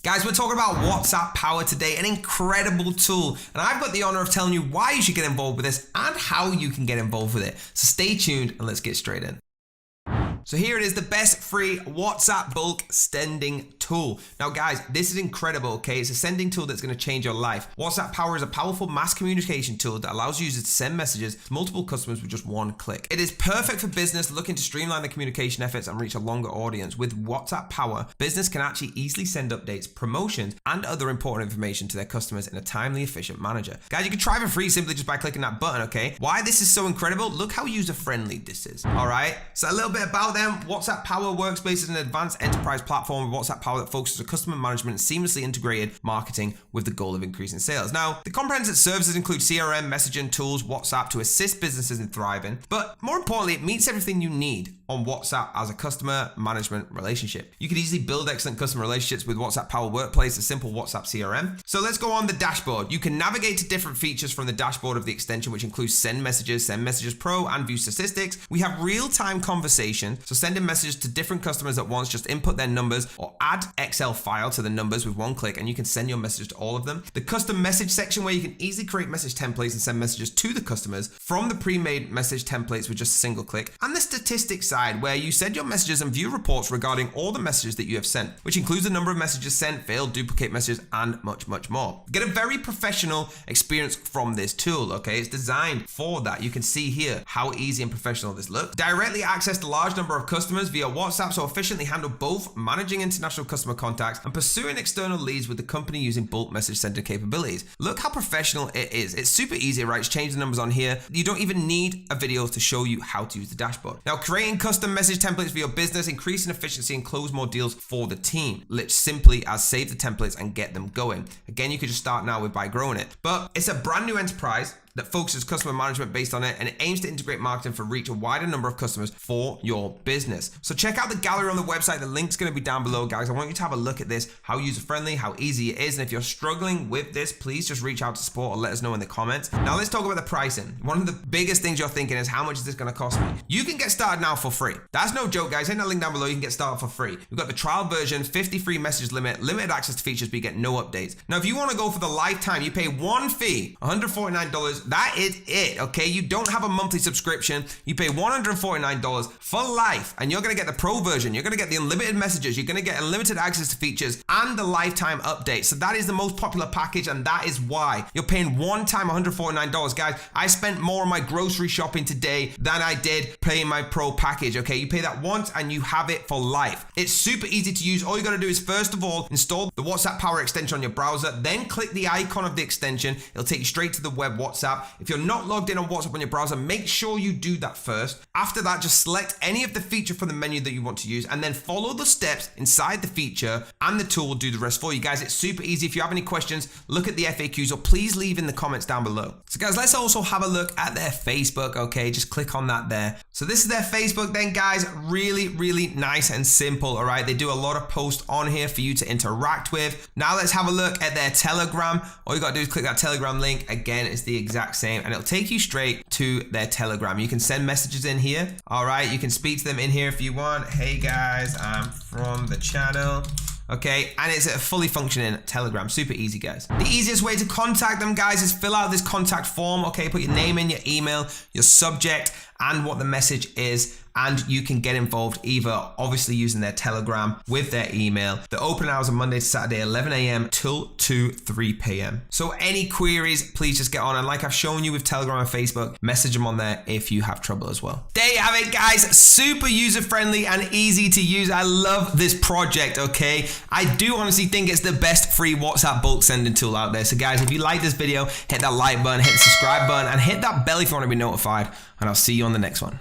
Guys, we're talking about Wapower today, an incredible tool. And I've got the honor of telling you why you should get involved with this and how you can get involved with it. So stay tuned and let's get straight in. So here it is, the best free WhatsApp bulk sending tool. Now guys, this is incredible, okay? It's a sending tool that's gonna change your life. Wapower is a powerful mass communication tool that allows users to send messages to multiple customers with just one click. It is perfect for business looking to streamline their communication efforts and reach a longer audience. With Wapower, business can actually easily send updates, promotions, and other important information to their customers in a timely, efficient manner. Guys, you can try for free simply just by clicking that button, okay? Why this is so incredible? Look how user-friendly this is, all right? So a little bit about them. Wapower Workspace is an advanced enterprise platform with Wapower that focuses on customer management and seamlessly integrated marketing with the goal of increasing sales. Now, the comprehensive services include CRM, messaging tools, WhatsApp to assist businesses in thriving, but more importantly, it meets everything you need on WhatsApp as a customer management relationship. You can easily build excellent customer relationships with Wapower Workplace, a simple WhatsApp CRM. So let's go on the dashboard. You can navigate to different features from the dashboard of the extension, which includes Send Messages Pro, and View Statistics. We have real-time conversation, so sending messages to different customers at once. Just input their numbers or add Excel file to the numbers with one click, and you can send your messages to all of them. The custom message section, where you can easily create message templates and send messages to the customers from the pre-made message templates with just a single click. And the statistics side, where you send your messages and view reports regarding all the messages that you have sent, which includes the number of messages sent, failed, duplicate messages, and much, much more. Get a very professional experience from this tool, okay? It's designed for that. You can see here how easy and professional this looks. Directly access the large number of customers via WhatsApp, so efficiently handle both managing international customer contacts and pursuing external leads with the company using bulk message sender capabilities. Look how professional it is. It's super easy, right? Just change the numbers on here. You don't even need a video to show you how to use the dashboard. Now, creating custom message templates for your business, increasing efficiency and close more deals for the team. Let's simply as save the templates and get them going. Again, you could just start now by growing it, but it's a brand new enterprise that focuses customer management based on it, and it aims to integrate marketing for reach a wider number of customers for your business. So check out the gallery on the website. The link's going to be down below, guys. I want you to have a look at this, how user-friendly, how easy it is. And if you're struggling with this, please just reach out to support or let us know in the comments. Now let's talk about the pricing. One of the biggest things you're thinking is, how much is this going to cost me? You can get started now for free. That's no joke, guys. Hit that link down below. You can get started for free. We've got the trial version, 50 free message limit, limited access to features, but you get no updates. Now, if you want to go for the lifetime, you pay one fee, $149. That is it. Okay, you don't have a monthly subscription. You pay $149 for life, and you're gonna get the pro version. You're gonna get the unlimited messages. You're gonna get unlimited access to features and the lifetime update. So that is the most popular package, and that is why you're paying one time $149. Guys, I spent more on my grocery shopping today than I did paying my pro package. Okay, you pay that once and you have it for life. It's super easy to use. All you gotta do is, first of all, install the Wapower extension on your browser, then click the icon of the extension. It'll take you straight to the web WhatsApp. If you're not logged in on WhatsApp on your browser, make sure you do that first. After that, just select any of the feature from the menu that you want to use, and then follow the steps inside the feature, and the tool will do the rest for you. Guys, it's super easy. If you have any questions, look at the FAQs, or please leave in the comments down below. So guys, let's also have a look at their Facebook, okay? Just click on that there. So this is their Facebook then, guys. Really, really nice and simple, all right? They do a lot of posts on here for you to interact with. Now let's have a look at their Telegram. All you gotta do is click that Telegram link. Again, it's the exact same, and it'll take you straight to their Telegram. You can send messages in here, all right? You can speak to them in here if you want. Hey guys, I'm from the channel. Okay, and it's a fully functioning Telegram. Super easy, guys. The easiest way to contact them, guys, is fill out this contact form. Okay, put your name in, your email, your subject, and what the message is, and you can get involved either obviously using their Telegram with their email. The open hours are Monday to Saturday, 11 a.m. till 3 p.m. So any queries, please just get on, and like I've shown you with Telegram and Facebook, message them on there if you have trouble as well. There you have it, guys. Super user-friendly and easy to use. I love this project, okay? I do honestly think it's the best free WhatsApp bulk sending tool out there. So guys, if you like this video, hit that like button, hit the subscribe button, and hit that bell if you want to be notified, and I'll see you on the next one.